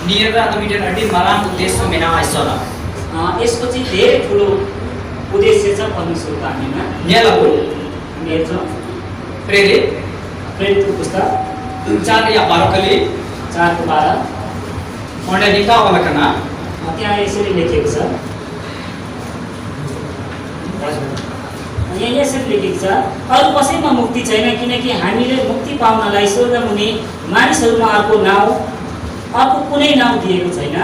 Niat atau midang arti marang uddesya mena aisara. यसको चाहिँ धेरै ठुलो उद्देश्य छ परमेश्वरको हामीमा। Nya lagu हामी हेर्छौँ प्रेरित प्रेरितको पुस्तक 4 या 12 kali 4:12 onde dikawalakana त्यहाँ यसरी लेखेको छ। यहाँ यसरी लेखेको छ अरू कसैमा मुक्ति छैन किनकि हामीले मुक्ति पाउनलाई स्वर्गमुनि मानिसहरूमा अर्को कुनै नाउँ दिएको छैन।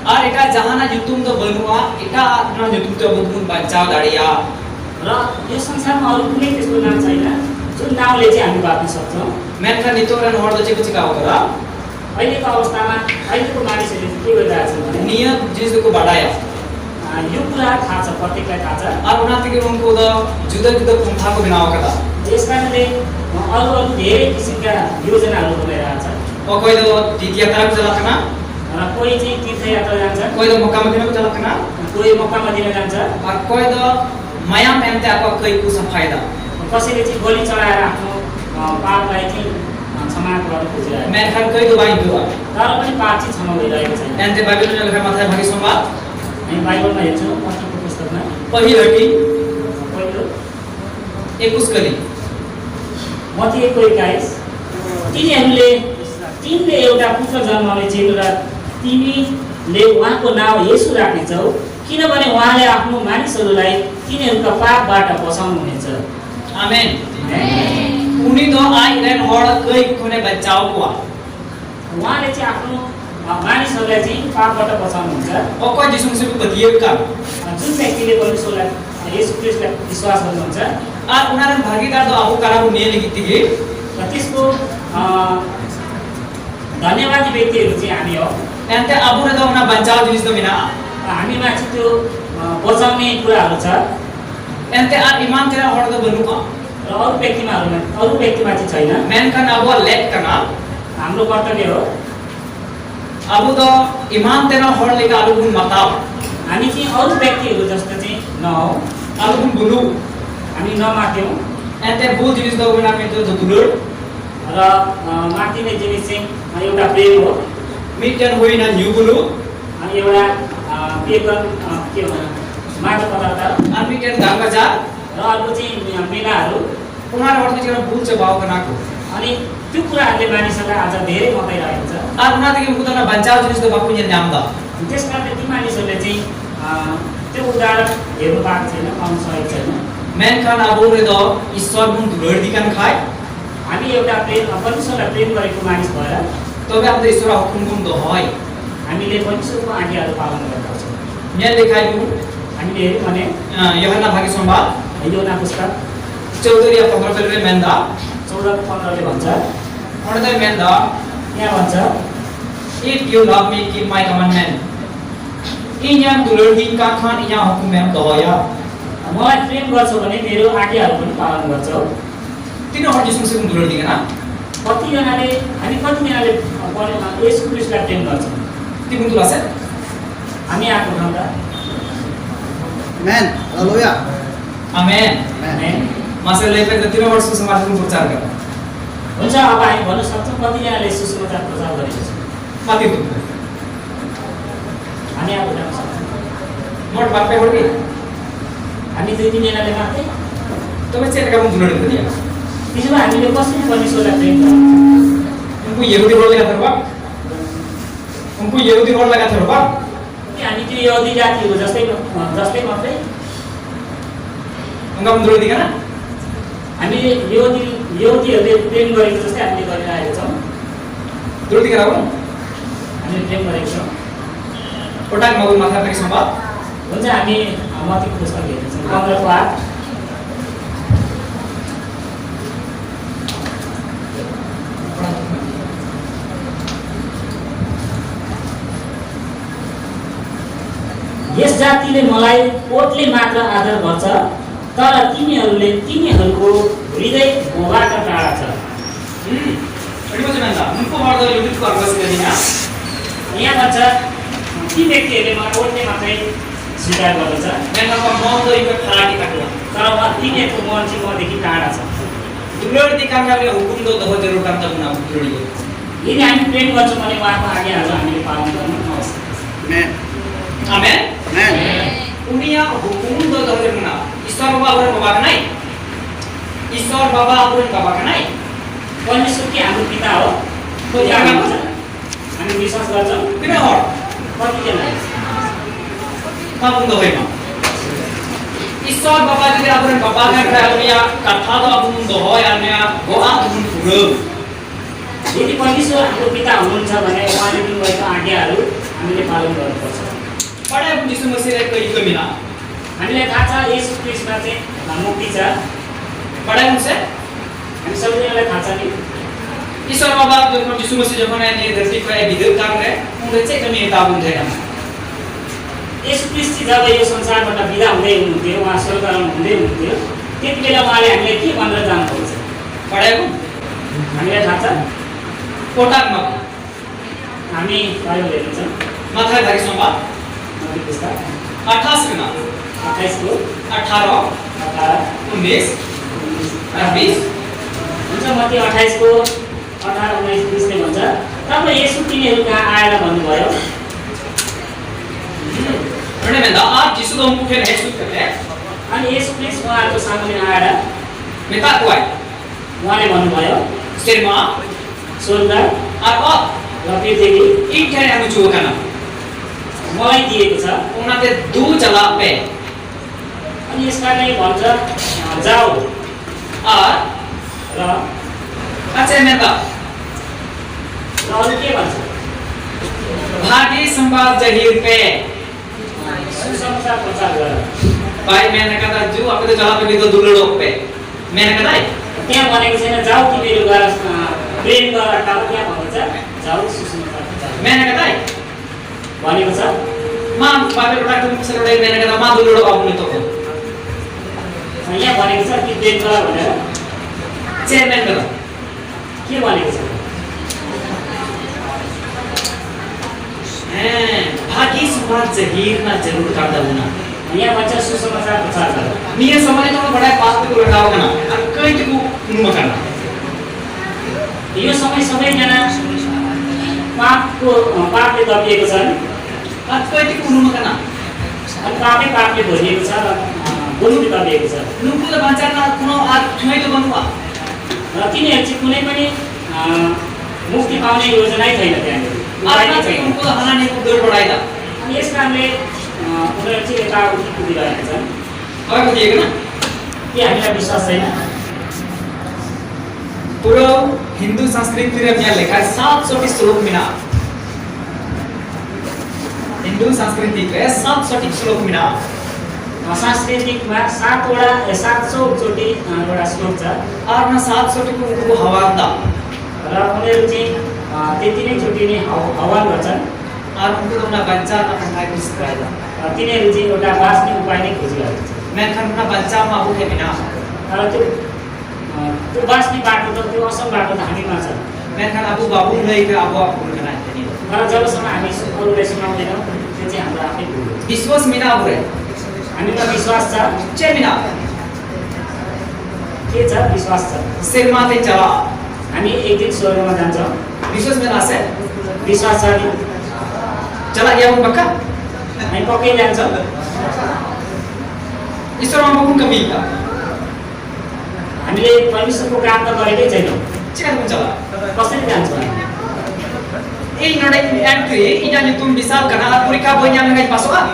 और एका जहाना जुतुम तो बनवा एका अपना जुतुम तो बुद्ध बचाव दाड़िया र यो संसारमा अरू कुनै त्यस्तो नाम छैन जुन नामले चाहिँ हामी बाँच्न सक्छौँ। मैं का नितोरन हर दचे कुछ का होगा अहिलेको अवस्थामा अहिलेको मानिसहरूले के गरिरहेका छन् भने नियत जिस को बढ़ाया यो कुरा थाहा छ, प्रत्येकलाई थाहा छ। और उन्हाते के उनको द जुदा जुदा पंथा को बनाव कदा यस कारणले अरू धेरै किसिमका योजनाहरू बनाइरहेका छन्। और कोई तो तीर्थ यात्रा को चलाकना र कोही चाहिँ तीर्थयात्रा जान्छ, कोई तो मक्का मदीना को चलाकना कोही मक्का मदिना जान्छ, और कोई तो माया मेमते आपको कोई को सफायदा कसैले चाहिँ बलि चढाएर आफ्नो पापलाई चाहिँ क्षमा गर्न खोजिरहेको छ। मैं खर कोई तो बाई दुआ तर पनि पाप चाहिँ क्षमा भइरहेको छैन। एंते बाइबल में लिखा माथा भागी संवाद हामी बाइबलमा हेर्छौँ मत्तीको पुस्तकमा पहिलो हटी पहिलो 21 कली मत्ती 1:21 तिमीले एउटा पुत्र जन्माउनेछौ र तिमीले उहाँको नाम येशू राख्नेछौ किनभने उहाँले आफ्नो मानिसहरूलाई तिनीहरूका पापबाट बचाउनुहुनेछ। आमेन उनी तो आई रेन हर कोई कोने बचाओ को उहाँले चाहिँ आफ्नो मानिसहरूलाई चाहिँ पापबाट बचाउनुहुन्छ। और कोई जिसम से बदिए का जुन व्यक्तिले परमेश्वरलाई येशू ख्रीष्टलाई विश्वास गर्नुहुन्छ और उन्हारे भागीदार तो आपको कराबो ने लिखती है र त्यसको धन्यवादी व्यक्तिहरू चाहिँ हामी हो। एंते अबु ने तो उन्हा बचाओ जिनिस तो बिना हामीमा चाहिँ त्यो बचाउने कुराहरू छ एंते आर ईमान तेरा हर तो बनु का र अरू व्यक्तिमा चाहिँ छैन। मैन का ना वो लेट करना हाम्रो कर्तव्य हो अबु तो ईमान तेरा हर लेका अबु गुन मताओ हामी चाहिँ अरू व्यक्तिहरू जस्तो चाहिँ नहौ, अबु गुन बुलु हामी नमात्यौँ एंते बुल जिनिस तो बिना में तो दुलुर र माथिने जिनिस चाहिँ एउटा प्रेम हो, मीटन हुई ना न्यू बुलु एउटा पेपर के भन्छ मादक पदार्थ और मीटन गांगा जा र अर्को चाहिँ मेलाहरू। उन्हारे हर तो बुल से भाव करना को अनि त्यो कुराहरूले मानिसहरूलाई आज धेरै मताइरहेको छ। और उन्हाते के मुकुट ना बचाओ जिनिस तो बापू ने नाम दा त्यस कारणले ती मानिसहरूले चाहिँ त्यो उदाहरण हेर्नु पाएको छैन, पाउन सकेको छैन। मैन खान अबु ने तो ईश्वर गुन दुलुर दिकन खाए हामी एउटा परमेश्वरलाई प्रेम गरेको मानिस भएर तो भी हम ईश्वर हुकुम गुन दो होय हामीले परमेश्वरको आज्ञाहरू पालन गरेका छौँ। मैं लिखाई हूँ हामीले हेर्यौँ भने यूहन्ना भागी संवाद योना पुस्तक 14 या 15 कली में मेंदा 14:15 भन्छ, और दे मेंदा यहाँ भन्छ if you love me keep my commandment इन्यां दुलुर दिन का खान इन्यां हुकुम में दो होया मलाई प्रेम गर्छौ भने मेरो आज्ञाहरू पनि पालन गर्छौ। तीन और जिसम से दुलुर दिन ना कतिजनाले येशू ख्रीष्टलाई प्रेम गर्छौँ। ती गुन तुला से हामी आएको ठाउँमा Amen. Hallelujah. आमेन आमेन। मासे लेपे तो तीन वर्ष समाज में प्रचार कर हुन्छ अब हामी भन्न सक्छौँ कतिजनाले सुसमाचार प्रचार गरेको छ। माती तू हामी आएको ठाउँमा सक्छौँ मोट बात पे होगी हामी 2-3जनाले मात्रै। तो मैं चेक करूँ दुलुर दिया त्यसो भए हामीले कसरी परमेश्वरलाई प्रेम गर्छौँ? उनको यहूदी रोड लगा था उनको यहूदी रोड लगा था कि हामी त्यो यहुदी जातिहरू जस्तै मात्रै उनका दुलुर दिया ना हामीले यहुदीहरूले प्रेम गरेको जस्तै हामीले गरिरहेका छौँ। दुलुर दिया रहा हामीले प्रेम गरेको छौँ। ओटाक मगु माथा पे संवाद हुन्छ हामी मत्तीको पुस्तक हेर्छौँ 15:8 यस जातिले मलाई ओटले मात्र आदर गर्छ तर तिनीहरूको हृदय मबाट टाढा छ। अड़ी बजे मैं उनको मार दो यूट्यूब पर बस करनी है यहाँ भन्छ ती व्यक्तिहरूले मलाई ओटले मात्रै स्वीकार गर्दछ मैं ना मन तो इको खराटी काटला तर तिनीहरूको मन चाहिँ मदेखि टाढा छ। दुलुर दिकान का हुकुम दो जरूर करता हूँ ना दुलुर यदि हामी प्रेम गर्छौँ भने उहाँको आज्ञाहरू हामीले पालन गर्न आवश्यक छ। Amen. Unia hukum do dohir mana? Isor baba aburan baba kanai. Isor baba aburan baba kanai. परमेश्वर के हाम्रो पिता हो। तो क्या काम है? हामी विश्वास गर्छौँ। किन हो? कतिजना? Kamu dohir mana? Isor baba jadi aburan baba kan kalau dia kata do aburan dohir ane goa aburan pura. यदि परमेश्वर हाम्रो पिता हुनुहुन्छ भने उहाँले दिनुभएको आज्ञाहरू हामीले पालन गर्नुपर्छ। Pada pun Yesus Mesih ke itu mina. हामीलाई थाहा छ येशू ख्रीष्टमा चाहिँ मुक्ति छ। Pada pun se. हामी सबैजनालाई थाहा छ नि। Isor baba jokon Yesus Mesih jokon ini धरती पर विद्युत काम रहे, उन्हें cek kami tabun थे kan. येशू ख्रीष्ट जब यो संसारबाट बिदा हुँदै हुनुहुन्थ्यो, उहाँ स्वर्गमा हुँदै हुनुहुन्थ्यो, त्यतिबेला उहाँले हामीलाई के भनेर जानुभएको छ? Pada pun. हामीलाई थाहा छ। Kotak mak. हामी बाइबल हेर्छौँ। Mathai dari sombak. मत्ती पुस्तक 28 kena. 28 को 18, 18 19, 20. हुन्छ मत्ती 28 को 18 19 20 ले भन्छ तब येशू तिनीहरू कहाँ आएर भन्नुभयो Mana menda आप Yesus को हमको फिर हेल्प करते हैं. अनि येशू ख्रीष्ट उहाँहरूको सामुन्ने आएर Minta kuai. उहाँले भन्नुभयो Sirma, स्वर्ग apa? र पृथ्वी Ini yang aku cuba kan. मलाई दिएको छ। Unate du jala pe. अनि यसका लागि भन्छ जाऊ Ar, र acha menda. अरू के भन्छ Bhagi sambal jahir pe. सुसमाचार प्रचार गर। Baik मैंने कहा जो आपको तो जला पे भी तो दुलड़ों पे. मैंने कहा त्यहाँ भनेको छैन जाऊ तिमीहरू गएर प्रेम गर अथवा त्यहाँ भनेको छ जाऊ सुसमाचार प्रचार गर। मैंने कहा भनेको छ माँ बाबे लोड़ा तुम से लोड़े मैंने कहा माँ दुलड़ों आप नहीं तो को. यहाँ भनेको छ कि प्रेम गर भनेर चेयरमैन करो. के भनेको छ भागी सम्वाद जहीर ना जरूर करता हूँ ना. यहाँ भन्छ सुसमाचार प्रचार गर। निये समय तो बड़ा पास पे कोई लगाओ ना. कहीं तो कुछ मकाना. यो समय सबैजना पापले दबिएको छ आज कहीं तो कुछ मकाना. अनि पापले भरिएको छ र बोलुले दबिएको छ नुपुर तो बंचार ना कुनो आज छुई तो बनवा. र तिनीहरू चाहिँ कुनै पनि मुक्ति पाउने योजनै छैन त्यहाँनिर आज उपाय ना नै छैन। उनको तो हना नहीं कुछ दौड़ बढ़ाई था. अनि यस कारणले उनीहरू चाहिँ यताउति कुदिरहेका छन्। अब कुछ ये ना. के हामीलाई विश्वास छैन पूरा हिंदू संस्कृति में यहाँ लिखा है 700 श्लोक मिना. हिंदू संस्कृति के 700 श्लोक मिना. सांस्कृतिकमा 700 चोटि एउटा श्लोक छ और ना 700 को उनको हवा दा. र उनीहरू चाहिँ त्यति नै चोटि नै आह्वान गर्छन् और उनको तो ना बच्चा ना पंचायत कुछ कराया. र तिनीहरू चाहिँ एउटा बाँच्ने उपाय नै खोजिरहेको छ। मैं खाना बच्चा माबू है बिना. तर त्यो बाँच्ने बाटो त त्यो असल बाटो त हामीमा छ। मैं खाना अबू बाबू नहीं के अबू आप बोल करना है नहीं. तर जबसम्म हामी अरूलाई सुनाउँदैनौँ त्यो चाहिँ हाम्रो आफ्नै भुल हो। विश्वास मिना अबू है. हामीमा विश्वास छ। चे मिना. के छ विश्वास छ। सिर माते चला. हामी एक दिन स्वर्गमा जान्छौँ। विश्वास मिना से. विश्वास छ नि चला गया वो पक्का. हामी पक्कै जान्छौँ। ईश्वर मामू को कभी का. हामीले परमेश्वरको काम त गरेकै छैनौँ। चिकन को चला. कसरी जान्छौँ हामी? ini nada entry ini yang tuh bisa karena Afrika banyak yang masuk ah.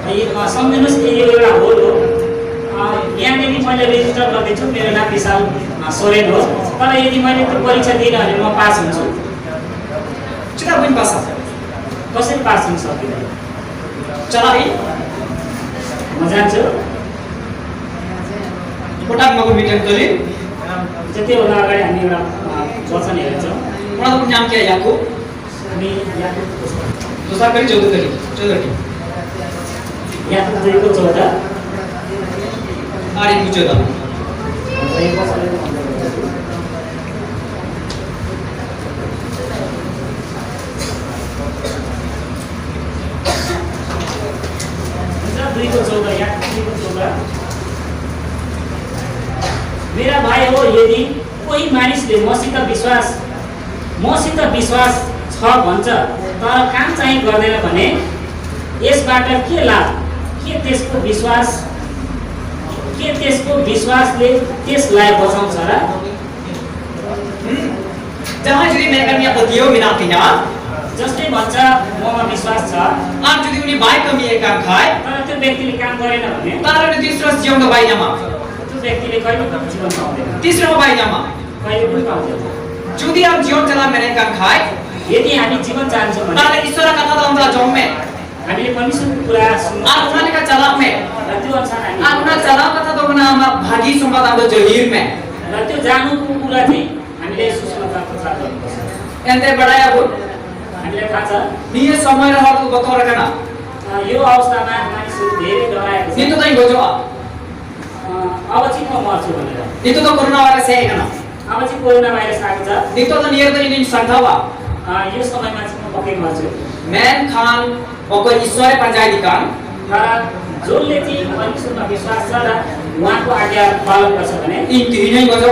सम्झिनुहोस् यो एउटा होल हो। यहाँनिर मैले रेजिस्टर गर्दैछु मेरो नाम विशाल सोरेन हो। तर यदि मैले त्यो परीक्षा दिइनँ भने म पास हुन्छु। Cita pun pasal. कसरी पास हुन सकिँदैन? चला ही. म जान्छु। कोटाक मगु मीटिंग करी. त्योभन्दा अगाडि हामी एउटा वचन हेर्छौँ। उन्होंने कुछ नाम क्या याकूब. हामी याकुब दूसरा करी 14 की. याकुब 2:14 और एक 14. मेरा भाइ हो यदि कोही मानिसले मसित विश्वास छ भन्छ तर काम चाहिँ गर्दैन भने यसबाट के लाभ? के त्यसको विश्वासले त्यसलाई बचाउँछ र? Jangan jadi mereka ni apa dia minatinya. जसले भन्छ ममा विश्वास छ Am jadi uni baik kami ikan khai. तर त्यो व्यक्तिले काम गरेन भने Taruh di terus jiong ke baik nama. त्यो व्यक्तिले कहिले पनि जीवन पाउँदैन, Tisra ke baik nama. कहिले पनि पाउँदैन। Jadi am jiong jalan mereka khai. यदि हामी जीवन चाहन्छौँ भने Taruh istora kata dalam dah jong me. हामीले परमेश्वरको कुरा सुन्नु Am mana ka jalan me. र त्यो अनुसार हामी Am na jalan kata tu mana am bagi sumbat am tu johir me. र त्यो जानुको कुरा चाहिँ हामीले सुसमाचार प्रचार गर्नुपर्छ। Ente badaya bu. हामीलाई थाहा छ Ni समय dah tu betul kan? यो अवस्थामा मानिसहरू धेरै डराएको छ। Itu tu yang gojo. अब चाहिँ म मर्छु भनेर, Itu tu corona virus saya kan? अब चाहिँ कोरोना भाइरस आएको छ, Itu tu niat tu ini santawa. यो समयमा चाहिँ म पक्कै मर्छु। Man Khan pokok isore panjai dikan. तर जसले चाहिँ परमेश्वरमा विश्वास छ र उहाँको आज्ञा पालन गर्छ भने Inti ini gojo.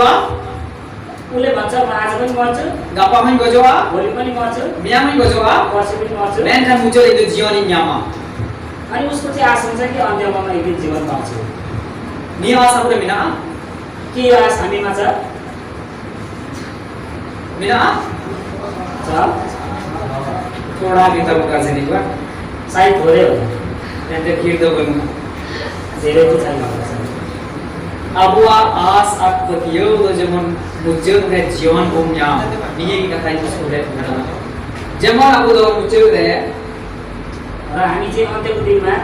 उसले भन्छ म आज पनि मर्छु, Gapa main gojo. भोलि पनि मर्छु, Mia main gojo. पर्सि पनि मर्छु। Man Khan muncul itu jion ini nyama. अनि उसको चाहिँ आश हुन्छ कि अन्त्यमा म एक दिन जीवन पाउँछु। Ni asa udah mina. के यो आश हामीमा छ? Mina. छ, Thoda kita bukan sini gua. सायद थोरै हो, Ente kiri tu pun. धेरै चाहिँ छैन होला। Abua as ak petiyo tu zaman muncul ke jion umnya. Ni yang kita itu sudah. Zaman aku tu muncul deh. र हामी चाहिँ अन्त्यको दिनमा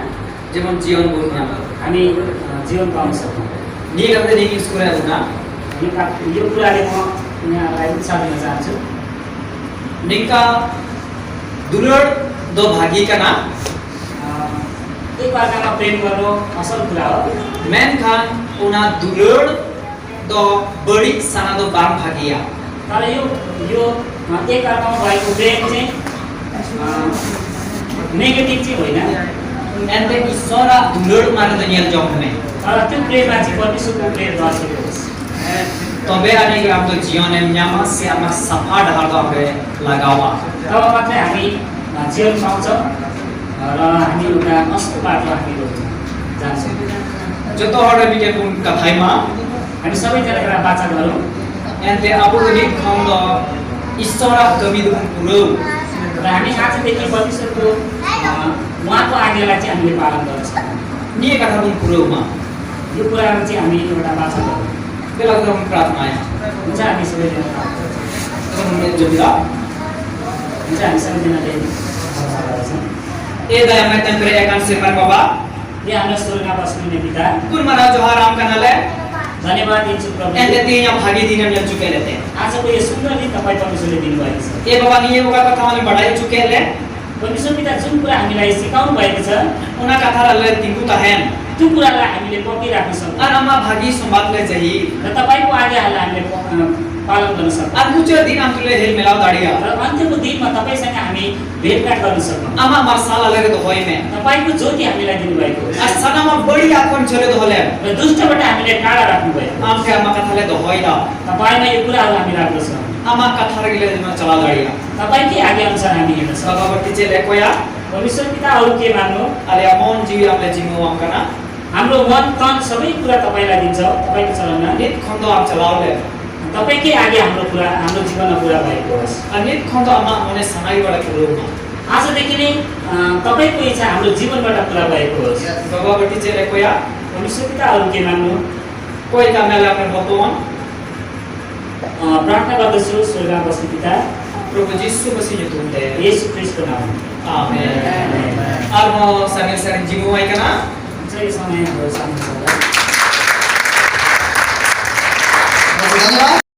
Zaman jion umnya. हामी जीवन पाउन सक्छौँ। Ni kata ni sekolah tu na. यो कुराले म यहाँलाई उत्साह दिन चाहन्छु। Nika dulur do bagi kana. एकअर्कामा प्रेम गर्नु असल कुरा हो, Man Khan una dulur do beri sana do bang bagia. तर यो एकअर्कामा भएको प्रेम चाहिँ नेगेटिभ चाहिँ होइन, Ente isora dulur mana tu niat jom me. तर त्यो प्रेममा चाहिँ परमेश्वरको प्रेम दर्शिएको होस्। Tobe ane kita tu jion em nyama si ama sapa dah tu apa lagawa. तब मात्रै हामी जीवन पाउँछौँ र हामी एउटा असल बाटो हामी जान्छौँ। Joto orang bikin pun kathai ma. हामी सबैजना एउटा बाचा गरौँ Ente abu ni kau do isora kami tu puru. र हामी आजदेखि परमेश्वरको उहाँको आज्ञालाई चाहिँ हामीले पालन गर्न सक्छौँ। Ni kata pun puru ma. यो कुरामा चाहिँ हामी एउटा बाचा गरौँ। Kita lakukan pratma ya. हुन्छ, हामी सबैजना प्रार्थना गर्छौँ। Kemudian juga. हुन्छ, हामी सबैजनाले प्रार्थना गर्छौँ। Daya mai tempere akan firman Bapa. हे हाम्रो स्वर्गमा बस्नुहुने पिता, Kun mana johar am kanale. धन्यवाद दिन्छु प्रभु, Ente tinya bagi dinam yang cukai lete. आजको यो सुन्दर दिन तपाईँ परमेश्वरले दिनुभएको छ। Bapa ni bukan kata kami badai cukai le. परमेश्वर पिता जुन कुरा हामीलाई सिकाउनु भएको छ Una kata lalu tinggu tahan. त्यो कुरालाई हामीले पक्रिराख्न सक्छौँ Ama bagi sumbat le jahi. र तपाईँको आज्ञाहरूलाई हामीले पालन गर्न सक्छौँ Muncul din am tule hel melau daria. र अन्त्यको दिनमा तपाईँसँग हामी भेटघाट गर्न सक्छौँ। Ama marsala le to hoi me. तपाईँको ज्योति हामीलाई दिनुभएको हो Sana ma badi akon chole to hole. र दुष्टबाट हामीले टाढा राख्नुभयो। Am ke ama kata le to hoi da. तपाईँमा यो कुराहरू हामी राख्दछौँ, Ama kata lagi le dima chala daria. तपाईँकै आज्ञा अनुसार हामी हिँड्न सक्छौँ। Bapa berti cele koya. परमेश्वर पिता, अरू के मान्नु? Ale amon jiwi am le jimu am kana. हाम्रो मन तन सबै कुरा तपाईँलाई दिन्छ, तपाईँको चरणमा Nit khondo am chalao le. तपाईँकै आज्ञा हाम्रो कुरा हाम्रो जीवनमा पुरा भएको होस्। Nit khondo ama mone sanai bada puru ma. आजदेखि नै तपाईँको इच्छा हाम्रो जीवनबाट पुरा भएको होस्। Bapa berti cele koya. परमेश्वर पिता, अरू के मान्नु? Koi kami le apne bapon. प्रार्थना गर्दछु स्वर्गमा बस्ने पिता, Prabhu Yesus masih nyetun deh. येशू ख्रीष्टको नाममा। Amin. Armo sambil-sambil jimu ai kana. हुन्छ, यो समय हाम्रो सामने छ। धन्यवाद।